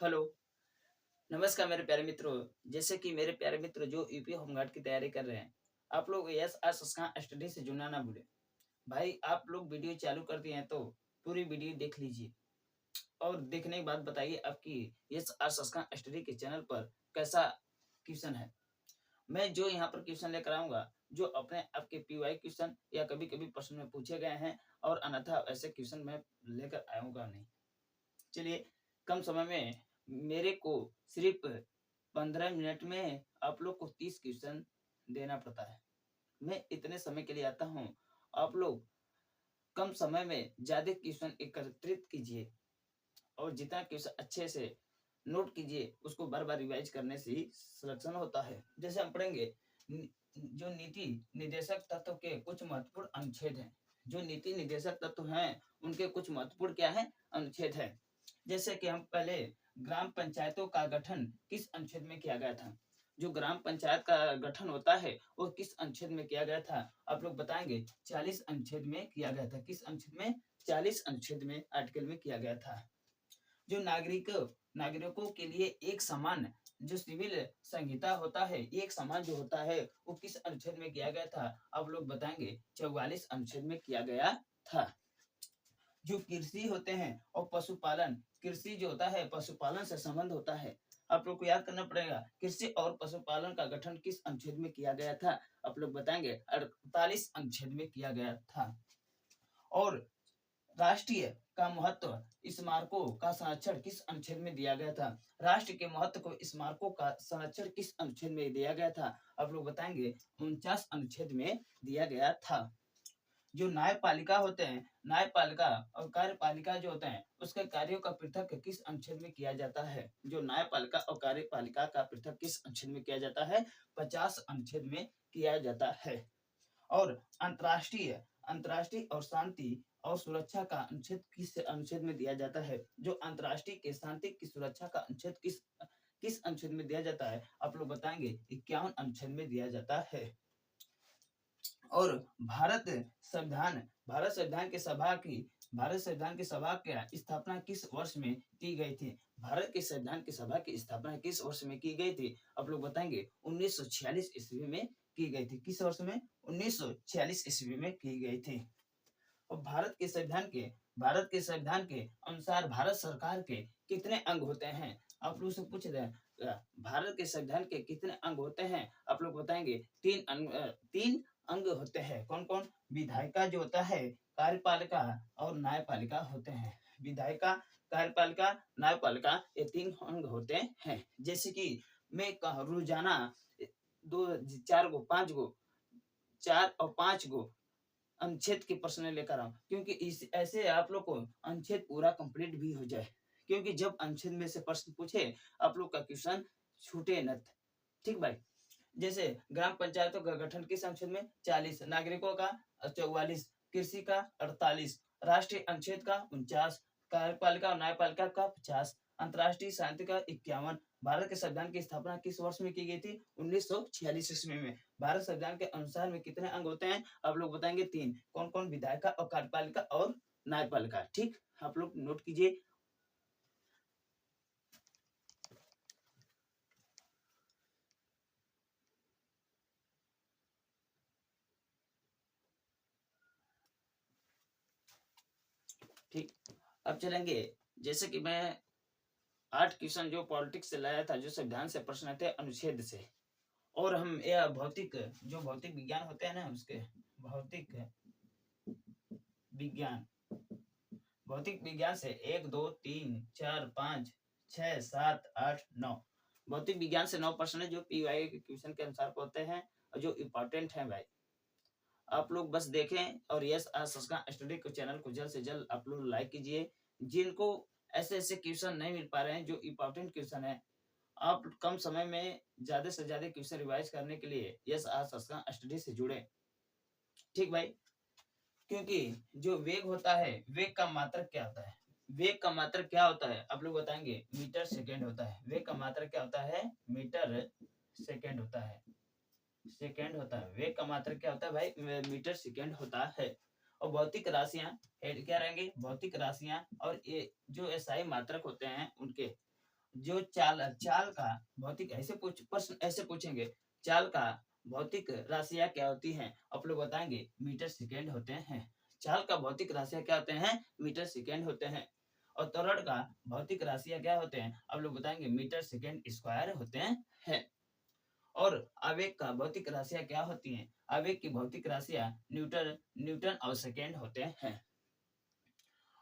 Hello, नमस्कार मेरे प्यारे मित्रों। जैसे कि मेरे प्यारे मित्र जो यूपी होमगार्ड की तैयारी कर रहे हैं, आप लोग यस आज संस्कार स्टडी से जुड़ना ना भूलें। भाई आप लोग वीडियो चालू कर दिए हैं तो पूरी वीडियो देख लीजिए और देखने के बाद बताइए आपकी यस आज संस्कार स्टडी के चैनल पर कैसा क्वेश्चन है। मैं जो यहाँ पर क्वेश्चन लेकर आऊँगा, जो अपने आपके पीवाई क्वेश्चन या कभी-कभी प्रश्न में पूछे गए हैं और अन्यथा ऐसे क्वेश्चन मैं लेकर आऊँगा नहीं। चलिए, कम समय में मेरे को सिर्फ 15 मिनट में आप लोग को 30 क्वेश्चन देना पड़ता है। मैं इतने समय के लिए आता हूँ, आप लोग कम समय में ज़्यादा क्वेश्चन एकत्रित कीजिए और जितना क्वेश्चन अच्छे से नोट कीजिए, उसको बार-बार रिवाइज़ करने से ही सिलेक्शन होता है। जैसे हम पढ़ेंगे नि जो नीति निर्देशक तत्व के कुछ महत्वपूर्ण अनुच्छेद हैं। जो नीति निर्देशक तत्व हैं, उनके कुछ महत्वपूर्ण क्या हैं? अनुच्छेद हैं। जैसे कि हम पहले ग्राम पंचायतों का गठन किस अनुच्छेद में किया गया था? जो ग्राम पंचायत का गठन होता है, वो किस अनुच्छेद में किया गया था? आप लोग बताएँगे 40 अनुच्छेद में किया गया था। किस अनुच्छेद में? 40 अनुच्छेद में आर्टिकल में किया गया था। जो नागरिकों के लिए एक समान जो सिविल संहिता होता है, एक समान जो होता है, वो किस अनुच्छेद में किया गया था? आप लोग बताएँगे 44 अनुच्छेद में किया गया था। जो कृषि होते हैं और पशुपालन, कृषि जो होता है पशुपालन से संबंध होता है। आप लोग को याद करना पड़ेगा कृषि और पशुपालन का गठन किस अनुच्छेद में किया गया था? आप लोग बताएँगे 48 अनुच्छेद में किया गया था। और राष्ट्रीय का महत्व स्मारकों का संरक्षण किस अनुच्छेद में दिया गया था? राष्ट्र के महत्व को स्मारकों का संरक्षण किस अनुच्छेद में दिया गया था? आप लोग बताएँगे 49 अनुच्छेद में दिया गया था। जो न्यायपालिका होते हैं, न्यायपालिका और कार्यपालिका जो होते हैं, उसके कार्यों का पृथक किस अनुच्छेद में किया जाता है? जो न्यायपालिका और कार्यपालिका का पृथक किस अनुच्छेद में किया जाता है? 50 अनुच्छेद में किया जाता है। और अंतर्राष्ट्रीय अंतर्राष्ट्रीय और शांति और सुरक्षा का अनुच्छेद किस अनुच्छेद में दिया जाता है? जो अंतर्राष्ट्रीय के शांति की सुरक्षा का अनुच्छेद किस किस अनुच्छेद में दिया जाता है? आप लोग बताएँगे 51 अनुच्छेद में दिया जाता है। और भारत संविधान की सभा की स्थापना किस वर्ष में की गई थी? भारत के संविधान की सभा की स्थापना किस वर्ष में की गई थी? आप लोग बताएंगे 1946 ईस्वी में की गई थी। किस वर्ष में? 1946 ईस्वी में की गई थी। और भारत के संविधान के अनुसार भारत सरकार के कितने अंग होते हैं? आप लोग से पूछ रहे हैं भारत के संविधान के कितने अंग होते हैं? आप लोग बताएंगे 3 अंग होते हैं। कौन कौन? विधायिका जो होता है, कार्यपालिका और न्यायपालिका होते हैं। विधायिका, कार्यपालिका, न्यायपालिका, ये 3 अंग होते हैं। जैसे कि मैं रोजाना 4 और 5 गो अनुच्छेद के प्रश्न लेकर आऊँ, क्योंकि इस ऐसे आप लोग को अनुच्छेद पूरा कंप्लीट भी हो जाए, क्योंकि जब अनुच्छेद में से प्रश्न पूछे आप लोग का क्वेश्चन छूटे न। ठीक भाई। जैसे ग्राम पंचायतों का गठन किस अनुच्छेद में? 40, नागरिकों का 44, कृषि का 48, राष्ट्रीय अनुच्छेद का 49, कार्यपालिका और न्यायपालिका का 50, अंतर्राष्ट्रीय शांति का 51। भारत के संविधान की स्थापना किस वर्ष में की गई थी? 1946 ईस्वी में। भारत संविधान के अनुसार में कितने अंग होते हैं? आप लोग बताएंगे 3। कौन कौन? विधायिका और कार्यपालिका और न्यायपालिका। ठीक, आप लोग नोट कीजिए। ठीक, अब चलेंगे। जैसे कि मैं 8 क्वेश्चन जो पॉलिटिक्स से लाया था, जो संविधान से प्रश्न थे अनुच्छेद से, और हम यह भौतिक विज्ञान होते हैं ना, उसके भौतिक विज्ञान भौतिक विज्ञान से 1 2 3 4 5 6 7 8 9 भौतिक विज्ञान से 9 प्रश्न है, जो पीवाई के क्वेश्चन के अनुसार होते हैं और जो इम्पोर्टेंट है भाई। आप लोग बस देखें और यस आज संस्कार स्टडी को चैनल को जल्द से जल्द आप लोग लाइक कीजिए। जिनको ऐसे ऐसे क्वेश्चन नहीं मिल पा रहे हैं, जो इम्पोर्टेंट क्वेश्चन है, आप कम समय में ज्यादा से ज्यादा क्वेश्चन रिवाइज करने के लिए यस आज संस्कार स्टडी से जुड़े। ठीक भाई। क्योंकि जो वेग होता है, वेग का मात्रक क्या होता है? वेग का मात्रक क्या होता है? आप लोग बताएंगे मीटर सेकेंड होता है। वेग का मात्रक क्या होता है? मीटर सेकेंड होता है। सेकेंड होता है। वेग का मात्रक क्या होता है भाई? मीटर सेकेंड होता है। और भौतिक राशियां हेड क्या रहेंगे? भौतिक राशियां और ये जो एसआई मात्रक होते हैं उनके जो चाल चाल का भौतिक ऐसे प्रश्न ऐसे पूछेंगे, चाल का भौतिक राशियां क्या होती हैं, आप लोग बताएंगे मीटर सेकेंड होते हैं। चाल का भौतिक राशियां क्या होते हैं, मीटर सेकेंड होते हैं। और त्वरण का भौतिक राशियां क्या होते हैं, आप लोग बताएंगे मीटर सेकेंड स्क्वायर होते हैं। और आवेग का भौतिक राशियां क्या होती हैं, आवेग की भौतिक राशियां न्यूटन न्यूटन और सेकेंड होते हैं।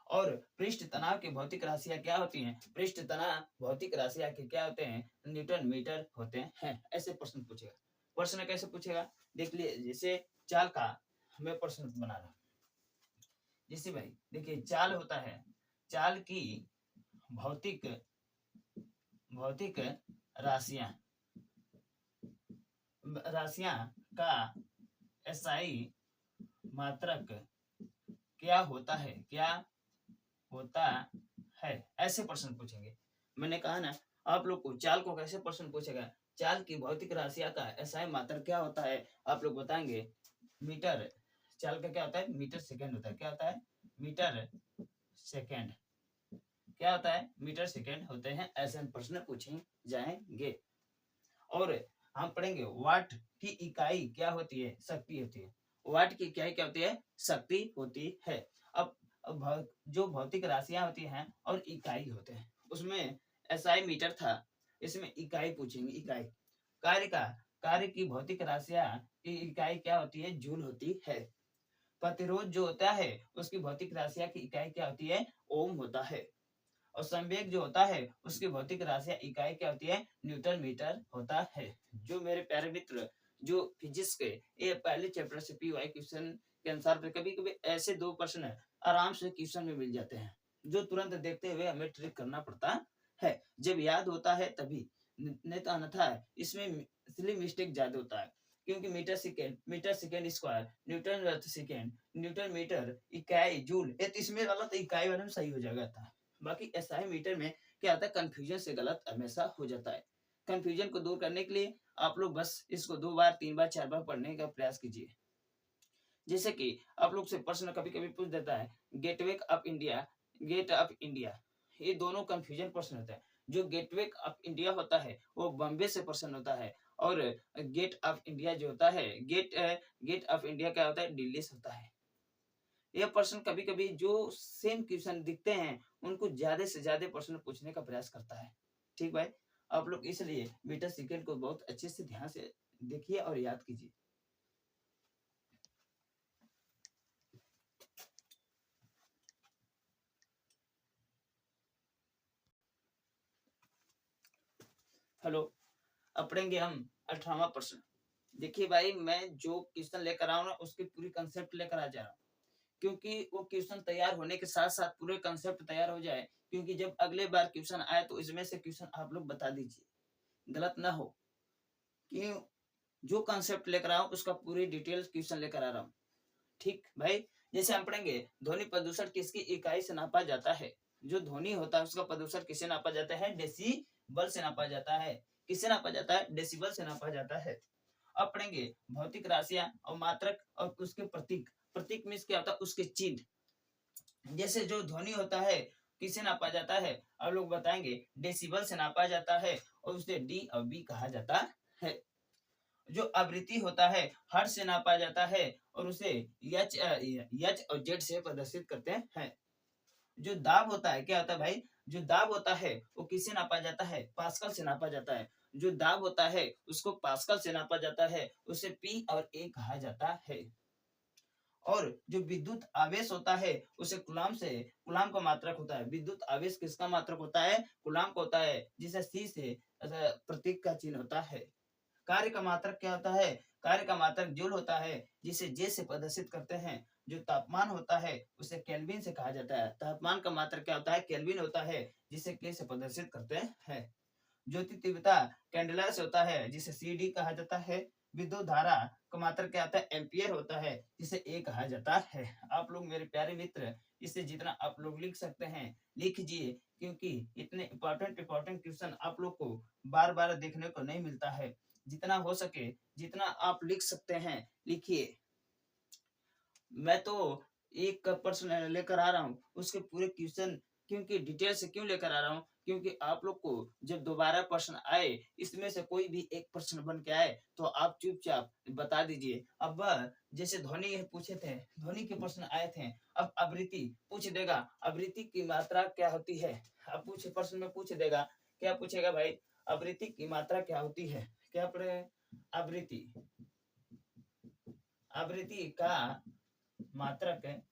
और पृष्ठ तनाव की भौतिक राशियां क्या होती हैं, पृष्ठ तनाव भौतिक राशियां के क्या होते हैं, न्यूटन मीटर होते हैं। ऐसे प्रश्न पूछेगा। प्रश्न कैसे पूछेगा, देख लिए, जैसे चाल का मैं प्रश्न बना रहा हूं। जैसे भाई देखिए, चाल होता है, चाल की भौतिक भौतिक राशियां राशियां का एसआई मात्रक क्या होता है, क्या होता है, ऐसे प्रश्न पूछेंगे। मैंने कहा ना आप लोग को चाल को कैसे प्रश्न पूछेगा, चाल की भौतिक राशियां का एसआई मात्रक क्या होता है, आप लोग बताएंगे मीटर। चाल का क्या होता है, मीटर सेकेंड होता है। क्या होता है, मीटर सेकेंड। क्या होता है, मीटर सेकेंड होते हैं। ऐसे प्रश्न पूछे जाएंगे। और हम पढ़ेंगे वाट की इकाई क्या होती है, शक्ति होती है। वाट की इकाई क्या होती है, शक्ति होती है। अब जो भौतिक राशियां होती हैं और इकाई होते हैं, उसमें एसआई मीटर था, इसमें इकाई पूछेंगे। इकाई कार्य की भौतिक राशियां की इकाई क्या होती है, जूल होती है। प्रतिरोध जो होता है उसकी भौतिक राशियां की इकाई क्या होती है, ओम होता है। और संवेग जो होता है उसकी भौतिक राशियां इकाई क्या होती है, न्यूटन मीटर होता है। जो मेरे प्यारे मित्र, जो फिजिक्स के ये पहले चैप्टर से पीवाई क्वेश्चन के अनुसार कभी कभी ऐसे दो प्रश्न आराम से क्वेश्चन में मिल जाते हैं, जो तुरंत देखते हुए हमें ट्रिक करना पड़ता है। जब याद होता है तभी, नहीं तो अन्यथा इसमें इसलिए मिस्टेक ज्यादा होता है। क्योंकि metre second square, Newton second, Newton metre, इकाई जूल, इसमें गलत, इकाई वाले में सही हो जाएगा था। बाकी एसआई मीटर में क्या आता है, कंफ्यूजन से गलत हमेशा हो जाता है। कंफ्यूजन को दूर करने के लिए आप लोग बस इसको 2 बार 3 बार 4 बार पढ़ने का प्रयास कीजिए। जैसे कि आप लोग से प्रश्न कभी कभी पूछ देता है, Gateway of India, Gate of India, ये दोनों कंफ्यूजन प्रश्न होता है। जो गेटवे ऑफ इंडिया होता है वो बॉम्बे से प्रश्न होता है, और गेट ऑफ इंडिया जो होता है, गेट ऑफ इंडिया क्या होता है, दिल्ली से होता है। यह प्रश्न कभी कभी जो सेम क्वेश्चन दिखते हैं उनको ज्यादा से ज्यादा प्रश्न पूछने का प्रयास करता है। ठीक भाई, आप लोग इसलिए मीटर सेकेंड को बहुत अच्छे से ध्यान से देखिए और याद कीजिए। हेलो, अब पढ़ेंगे हम 18वां प्रश्न। देखिए भाई, मैं जो क्वेश्चन लेकर आऊँ ना उसकी पूरी कंसेप्ट लेकर आ जा रहा हूँ, क्योंकि वो क्वेश्चन तैयार होने के साथ साथ पूरे कंसेप्ट तैयार हो जाए। क्योंकि जब अगले बार क्वेश्चन आए तो इसमें से क्वेश्चन आप लोग बता दीजिए, गलत ना हो। कि जो कंसेप्ट लेकर आऊं उसका पूरी डिटेल्स क्वेश्चन लेकर आ रहा हूँ। ठीक भाई, जैसे हम पढ़ेंगे ध्वनि प्रदूषण किसकी इकाई से नापा जाता है। जो ध्वनि होता है उसका प्रदूषण किससे नापा जाता है, डेसिबल से नापा जाता है। किससे नापा जाता है, डेसिबल से नापा जाता है। अब पढ़ेंगे भौतिक राशियां और मात्रक और उसके प्रतीक। प्रतीक मीन्स क्या होता है, उसके चिन्ह। जैसे जो ध्वनि होता है किससे नापा जाता है, अब लोग बताएंगे डेसिबल से नापा जाता है, और उसे डी और बी कहा जाता है। जो आवृत्ति होता है हर्ट्ज से नापा जाता है, और उसे एच और जेड से प्रदर्शित करते हैं। जो दाब होता है क्या होता है भाई, जो दाब होता है वो किससे नापा जाता है, पास्कल से नापा जाता है। जो दाब होता है उसको पास्कल से नापा जाता है, उसे पी और ए कहा जाता है। और जो विद्युत आवेश होता है उसे कुलाम का मात्रक होता है। विद्युत आवेश किसका मात्रक होता है, कुलाम का होता है, जिसे सी से प्रतीक का चिन्ह होता है। कार्य का मात्रक क्या होता है, कार्य का मात्रक जूल होता है, जिसे जे से प्रदर्शित करते हैं। जो तापमान होता है उसे केल्विन से कहा जाता है। तापमान का मात्रक क्या होता है, केल्विन होता है, जिसे के से प्रदर्शित करते हैं। ज्योति तीव्रता कैंडेला से होता है, जिसे सी डी कहा जाता है। विद्युत धारा का मात्रक क्या होता है, एम्पियर होता है, जिसे ए कहा जाता है। आप लोग मेरे प्यारे मित्र, इससे जितना आप लोग लिख सकते हैं लिखिए, क्योंकि इतने इंपॉर्टेंट क्वेश्चन आप लोग को बार बार देखने को नहीं मिलता है। जितना हो सके, जितना आप लिख सकते हैं लिखिए। मैं तो एक प्रश्न लेकर आ रहा हूँ, उसके पूरे क्वेश्चन क्योंकि डिटेल से क्यों लेकर आ रहा हूँ, क्योंकि आप लोग को जब दोबारा प्रश्न आए, इसमें से कोई भी एक प्रश्न बन के आए तो आप चुपचाप बता दीजिए। अब जैसे ध्वनि ये पूछे थे, ध्वनि के प्रश्न आए थे। अब आवृत्ति पूछ देगा, आवृत्ति की मात्रा क्या होती है। अब पूछे प्रश्न में पूछ देगा, क्या पूछेगा भाई, आवृत्ति की मात्रा क्या होती है। क्या पढ़े, आवृत्ति, आवृत्ति का मात्रक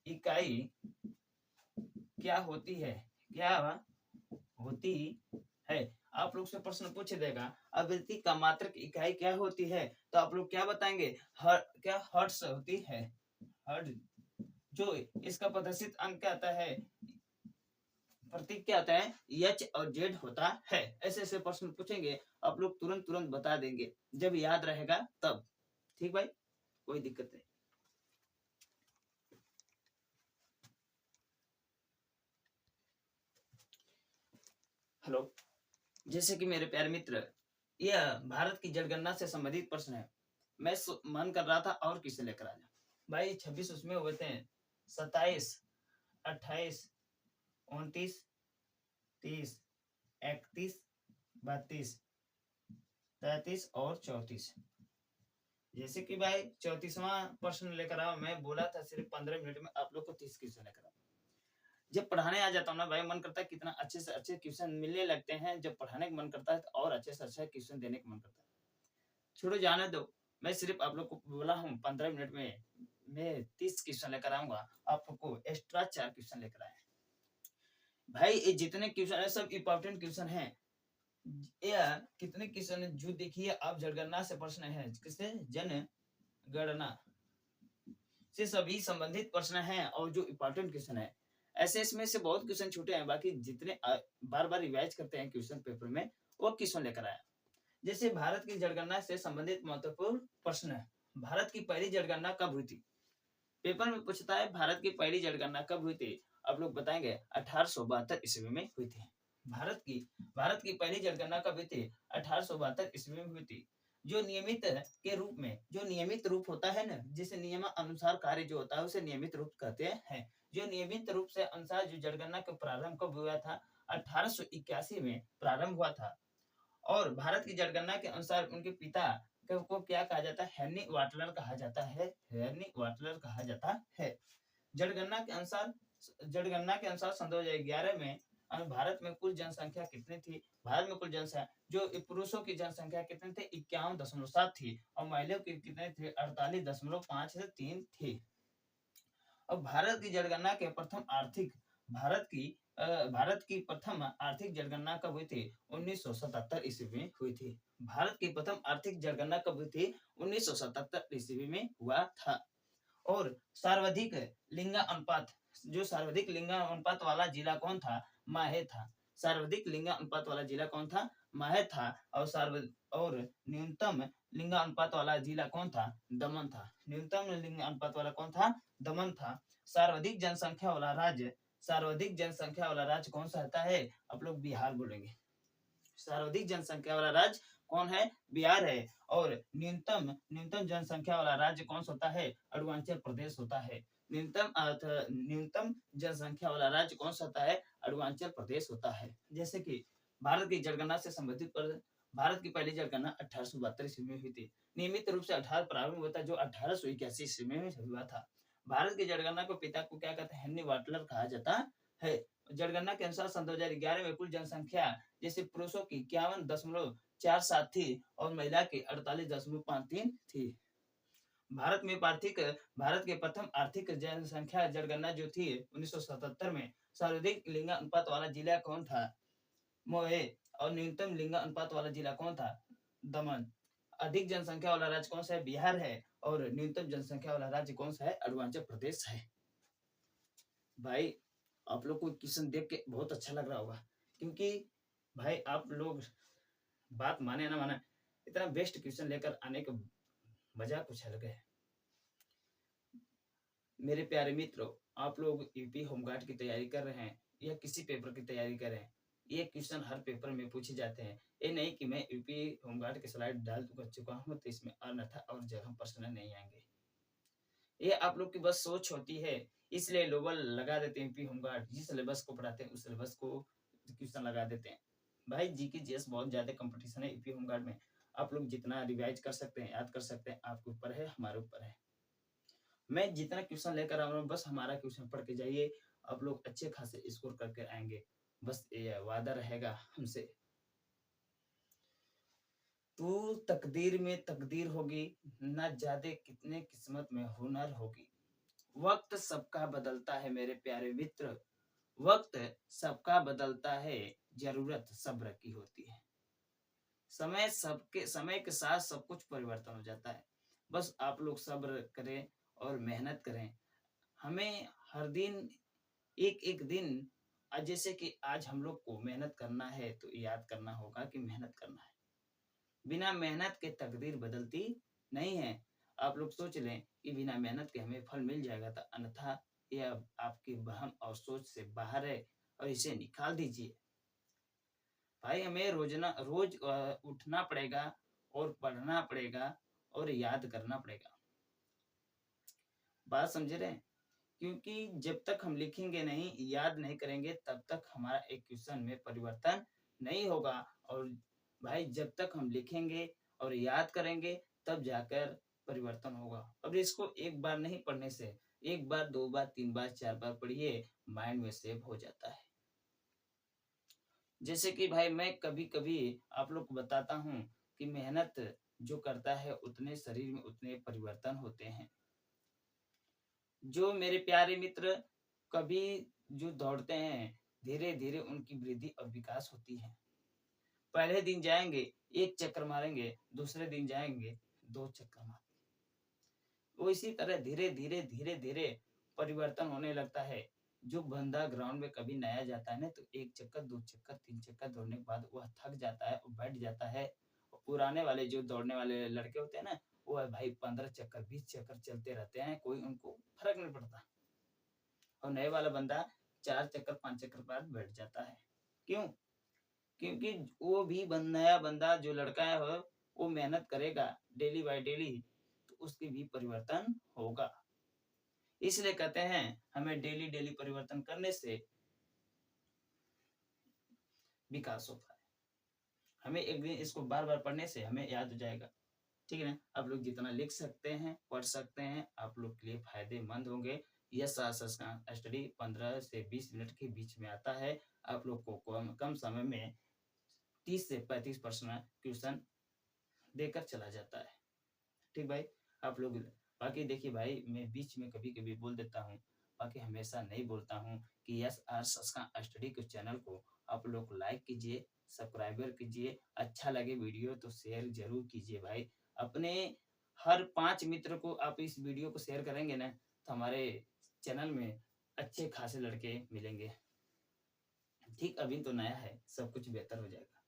इकाई क्या होती है, क्या होती है। आप लोग से प्रश्न पूछ देगा, आवृत्ति का मात्रक इकाई क्या होती है, तो आप लोग क्या बताएंगे, क्या हर्ट्ज होती है, हर्ट्ज। जो इसका प्रदर्शित अंक क्या आता है, प्रतीक क्या आता है, एच और जेड होता है। ऐसे ऐसे प्रश्न पूछेंगे, आप लोग तुरंत तुरंत बता देंगे, जब याद रहेगा तब। ठीक भाई, कोई दिक्कत नहीं। हेलो, जैसे कि मेरे प्यारे मित्र, यह भारत की जनगणना से संबंधित प्रश्न है। मैं मन कर रहा था और किसे लेकर आ जाऊं भाई। 26 उसमें होते हैं, 27, 28, 29, 30, 31, 32, 33 और 34। जैसे कि भाई 34वां प्रश्न लेकर आओ। मैं बोला था सिर्फ 15 मिनट में आप लोग को 30 क्वेश्चन लेकर आओ। जब पढ़ाने आ जाता हूँ ना भाई, मन करता है कितना अच्छे से अच्छे क्वेश्चन मिलने लगते हैं। जब पढ़ाने का मन करता है तो और अच्छे से अच्छा क्वेश्चन देने का मन करता है। छोड़ो, जाने दो। मैं सिर्फ आप लोग को बोला हूँ 15 मिनट में मैं 30 क्वेश्चन लेकर आऊंगा। आप लोग को एक्स्ट्रा 4 क्वेश्चन लेकर आए भाई। ये जितने क्वेश्चन है सब इंपॉर्टेंट क्वेश्चन है। यह कितने क्वेश्चन है जो देखिए आप, जनगणना से प्रश्न है, किससे, जनगणना से सभी संबंधित प्रश्न हैं और जो इंपॉर्टेंट क्वेश्चन है। ऐसे इसमें से बहुत क्वेश्चन छूटे हैं, बाकी जितने बार बार रिवाइज करते हैं क्वेश्चन पेपर में, वो क्वेश्चन लेकर आया। जैसे भारत की जनगणना से संबंधित महत्वपूर्ण प्रश्न है, भारत की पहली जनगणना कब हुई थी। पेपर में पूछता है भारत की पहली जनगणना कब हुई थी। आप लोग बताएंगे 1872 ईस्वी में हुई थी। भारत की पहली जनगणना कब हुई थी, 1872 ईस्वी में हुई थी। जो नियमित के रूप में, जो नियमित रूप होता है ना, जिसे नियम अनुसार कार्य जो होता है उसे नियमित रूप कहते हैं। जो नियमित रूप से अनुसार जो जनगणना का प्रारंभ कब हुआ था, 1881 में प्रारंभ हुआ था। और भारत की जनगणना के अनुसार उनके पिता को क्या कहा जाता है, हेनरी वाटलर कहा जाता है, हेनरी वाटलर कहा जाता है। जनगणना के अनुसार, जनगणना के अनुसार सन 2011 में भारत में कुल जनसंख्या कितनी थी। भारत में कुल जनसंख्या, जो पुरुषों की जनसंख्या कितने थे, 51.7 थी, और महिलाओं की कितने थे, 48.5 थी। अब भारत की जनगणना के प्रथम आर्थिक, भारत की प्रथम आर्थिक जनगणना कब हुई थी, 1977 ईस्वी में हुई थी। भारत की प्रथम आर्थिक जनगणना कब हुई थी, 1977 ईस्वी में हुआ था। और सर्वाधिक लिंग अनुपात, जो सर्वाधिक लिंग अनुपात वाला जिला कौन था, माहे था। सर्वाधिक लिंग अनुपात वाला जिला कौन था, माहे था। और न्यूनतम लिंग अनुपात वाला जिला कौन था, दमन था। न्यूनतम लिंग अनुपात वाला कौन था, दमन था। सर्वाधिक जनसंख्या वाला राज्य, सर्वाधिक जनसंख्या वाला राज्य कौन सा होता है, आप लोग बिहार बोलेंगे। सर्वाधिक जनसंख्या वाला राज्य कौन है, बिहार है। और न्यूनतम जनसंख्या वाला राज्य कौन सा होता है, अरुणाचल प्रदेश होता है। न्यूनतम जनसंख्या वाला राज्य कौन सा होता है, अरुणाचल प्रदेश होता है। जैसे कि भारत की जनगणना से संबंधित भारत की पहली जनगणना 1872 ईस्वी में हुई थी। नियमित रूप से 18 प्रारंभ हुआ था, जो 1881 ईस्वी में हुआ था। भारत की जनगणना को पिता को क्या कहते हैं, हेनरी वाटलर कहा जाता है। जनगणना के अनुसार सन 2011 में कुल जनसंख्या, जैसे पुरुषों की 51.47 थी और महिला की 48.53 थी। भारत के प्रथम आर्थिक जनसंख्या जनगणना जो थी 1977 में, सर्वाधिक लिंग अनुपात वाला जिला कौन था, मोहे। और न्यूनतम लिंग अनुपात वाला जिला कौन था, दमन। अधिक जनसंख्या वाला राज्य कौन सा है, बिहार है। और न्यूनतम जनसंख्या वाला राज्य कौन सा है, अरुणाचल प्रदेश है। भाई आप लोग को क्वेश्चन देख के बहुत अच्छा लग रहा होगा, क्योंकि भाई आप लोग बात माने ना माने, इतना बेस्ट क्वेश्चन लेकर आने का मजा कुछ अलग है। मेरे प्यारे मित्रों, आप लोग यूपी होमगार्ड की तैयारी कर रहे हैं या किसी पेपर की तैयारी कर रहे हैं, ये क्वेश्चन हर पेपर में पूछे जाते हैं। ये नहीं कि मैं यूपी होमगार्ड की स्लाइड डाल चुका हूँ तो इसमें अन्यथा और जगह प्रश्न नहीं आएंगे। ये आप लोग की बस सोच होती है, इसलिए लोबल लगा देते हैं यूपी होमगार्ड, जिस सिलेबस को पढ़ाते हैं उस सिलेबस को क्वेश्चन लगा देते हैं। भाई जीके जीएस बहुत ज्यादा कंपटीशन है यूपी होमगार्ड में। आप लोग जितना रिवाइज कर सकते हैं, याद कर सकते हैं, आपके ऊपर है, हमारे ऊपर है। मैं जितना क्वेश्चन लेकर आ रहा हूँ, बस हमारा क्वेश्चन पढ़ के जाइए, आप लोग अच्छे खासे स्कोर करके आएंगे। बस ये वादा रहेगा हमसे। तू तकदीर में तकदीर होगी, ना जादे कितने किस्मत में हुनर होगी। वक्त सबका बदलता है मेरे प्यारे मित्र, वक्त सबका बदलता है, जरूरत सब्र की होती है। समय के साथ सब कुछ परिवर्तन हो जाता है। बस आप लोग सब्र करें और मेहनत करें। हमें हर दिन एक एक दिन, जैसे कि आज हम लोग को मेहनत करना है तो याद करना होगा कि मेहनत करना है। बिना मेहनत के तकदीर बदलती नहीं है। आप लोग सोच लें कि बिना मेहनत के हमें फल मिल जाएगा, तो अन्यथा यह आपकी वहम और सोच से बाहर है और इसे निकाल दीजिए। भाई हमें रोज उठना पड़ेगा और पढ़ना पड़ेगा और याद करना पड़ेगा। बात समझ रहे हैं? क्योंकि जब तक हम लिखेंगे नहीं, याद नहीं करेंगे, तब तक हमारा एक क्वेश्चन में परिवर्तन नहीं होगा। और भाई जब तक हम लिखेंगे और याद करेंगे, तब जाकर परिवर्तन होगा। अब इसको एक बार नहीं पढ़ने से, एक बार, दो बार, तीन बार, चार बार पढ़िए, माइंड में सेव हो जाता है। जैसे कि भाई मैं कभी-कभी आप लोग को बताता हूँ कि मेहनत जो करता है, उतने शरीर में उतने परिवर्तन होते हैं। जो मेरे प्यारे मित्र कभी जो दौड़ते हैं, धीरे-धीरे उनकी वृद्धि और विकास होती है। पहले दिन जाएँगे, 1 चक्कर मारेंगे, दूसरे दिन जाएँगे, 2 चक्कर मार, वो इसी तरह धीरे-धीरे, धीरे-धीरे परिवर्तन होने लगता है। जो बंदा ग्राउंड में कभी नया जाता है ना, तो 1 चक्कर, 2 चक्कर, 3 चक्कर दौड़ने के बाद वह थक जाता है और बैठ जाता है। और पुराने वाले जो दौड़ने वाले लड़के होते हैं ना, वो है भाई 15 चक्कर, 20 चक्कर चलते रहते हैं, कोई उनको फ़र्क नहीं पड़ता। और नए वाला बंदा 4 चक्कर, 5 चक्कर बाद बैठ जाता है। क्यों? क्योंकि वो भी नया बंदा जो लड़का है वो मेहनत करेगा डेली बाय डेली, तो उसकी भी परिवर्तन होगा। इसलिए कहते हैं हमें डेली डेली परिवर्तन करने से विकास होता है। हमें एक दिन इसको बार बार पढ़ने से हमें याद हो जाएगा। ठीक है ना? आप लोग जितना लिख सकते हैं, पढ़ सकते हैं, आप लोग के लिए फायदेमंद होंगे। यह का स्टडी 15 से 20 मिनट के बीच में आता है। आप लोग को कम कम समय में 30 से 35% क्वेश्चन देकर चला जाता है। ठीक भाई? आप लोग बाकी देखिए भाई, मैं बीच में कभी-कभी बोल देता हूँ, बाकी हमेशा नहीं बोलता हूँ कि यस आर संस्कार स्टडी के चैनल को आप लोग लाइक कीजिए, सब्सक्राइबर कीजिए, अच्छा लगे वीडियो तो शेयर ज़रूर कीजिए भाई। अपने हर 5 मित्र को आप इस वीडियो को शेयर करेंगे ना, तो हमारे चैनल में अच्छे खासे लड़के मिलेंगे। ठीक, अभी तो नया है, सब कुछ बेहतर हो जाएगा।